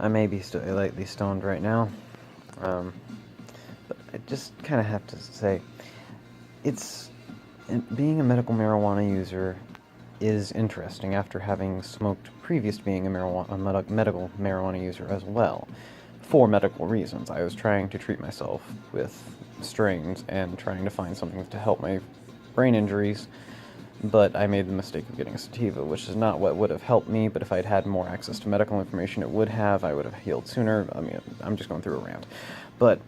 I may be lightly stoned right now, but I just kind of have to say, it's being a medical marijuana user is interesting after having smoked previous to being a medical marijuana user as well. For medical reasons. I was trying to treat myself with strains and trying to find something to help my brain injuries, but I made the mistake of getting a sativa, which is not what would have helped me, but if I'd had more access to medical information, it would have. I would have healed sooner. I mean, I'm just going through a rant. But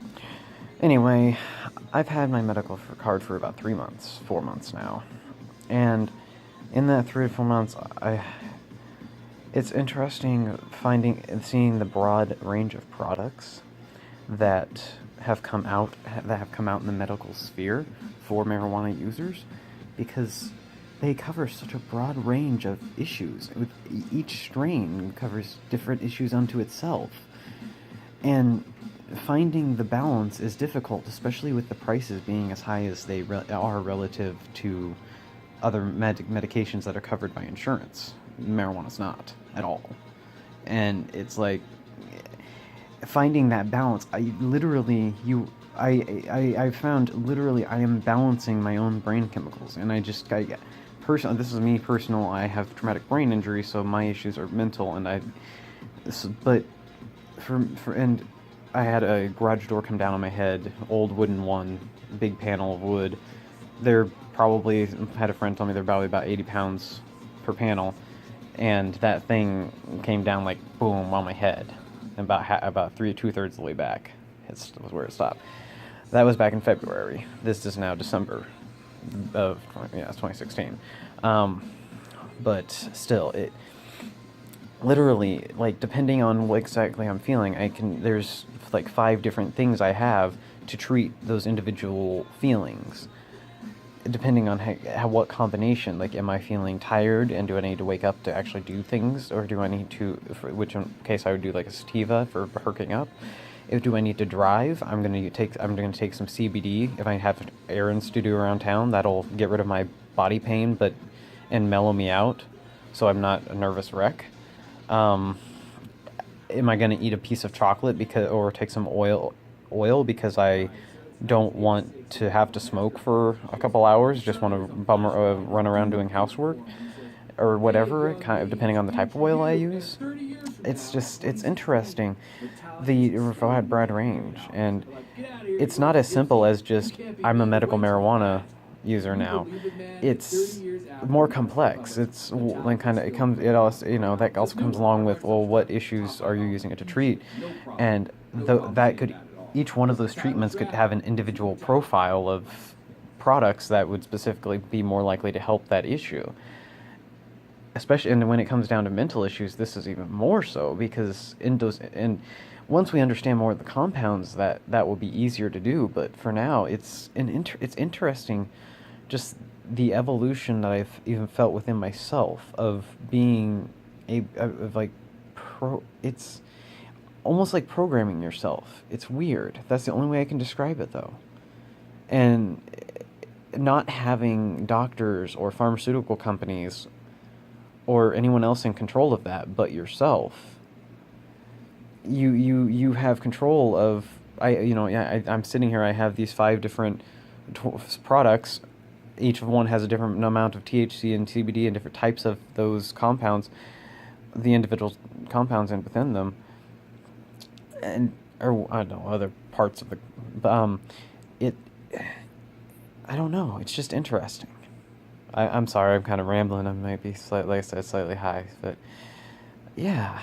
anyway, I've had my medical card for about 3 months, 4 months now. And in that 3 to 4 months, it's interesting seeing the broad range of products that have come out in the medical sphere for marijuana users, because they cover such a broad range of issues. Each strain covers different issues unto itself, and finding the balance is difficult, especially with the prices being as high as they are relative to other medications that are covered by insurance. Marijuana's not at all, and it's like finding that balance. I found literally I am balancing my own brain chemicals, and this is me personal. I have traumatic brain injury, so my issues are mental, and I had a garage door come down on my head, old wooden one, big panel of wood. They're probably, had a friend tell me they're probably about 80 pounds per panel, and that thing came down like boom on my head, and about 2/3 of the way back. Was where it stopped. That was back in February. This is now December of 2016. But still, it literally, like, depending on what exactly I'm feeling, there's like 5 different things I have to treat those individual feelings, depending on what combination. Like, am I feeling tired, and do I need to wake up to actually do things, or do I need to, which case I would do like a sativa for perking up. Do I need to drive? I'm gonna take some CBD if I have errands to do around town. That'll get rid of my body pain, and mellow me out, so I'm not a nervous wreck. Am I gonna eat a piece of chocolate or take some oil because I don't want to have to smoke for a couple hours, just want to run around doing housework or whatever, kind of depending on the type of oil I use. It's interesting, the broad range, and it's not as simple as just I'm a medical marijuana user now. It's more complex. It's like it also, that also comes along with, well, what issues are you using it to treat, and each one of those treatments could have an individual profile of products that would specifically be more likely to help that issue. Especially, and when it comes down to mental issues, this is even more so, because once we understand more of the compounds, that will be easier to do. But for now, it's interesting, just the evolution that I've even felt within myself of being it's almost like programming yourself. It's weird. That's the only way I can describe it, though. And not having doctors or pharmaceutical companies or anyone else in control of that but yourself. You have control of. I'm sitting here. I have these 5 different products. Each of one has a different amount of THC and CBD and different types of those compounds, the individual compounds within them, or I don't know, other parts of the. I don't know. It's just interesting. I'm sorry. I'm kind of rambling. I might be slightly high, but yeah.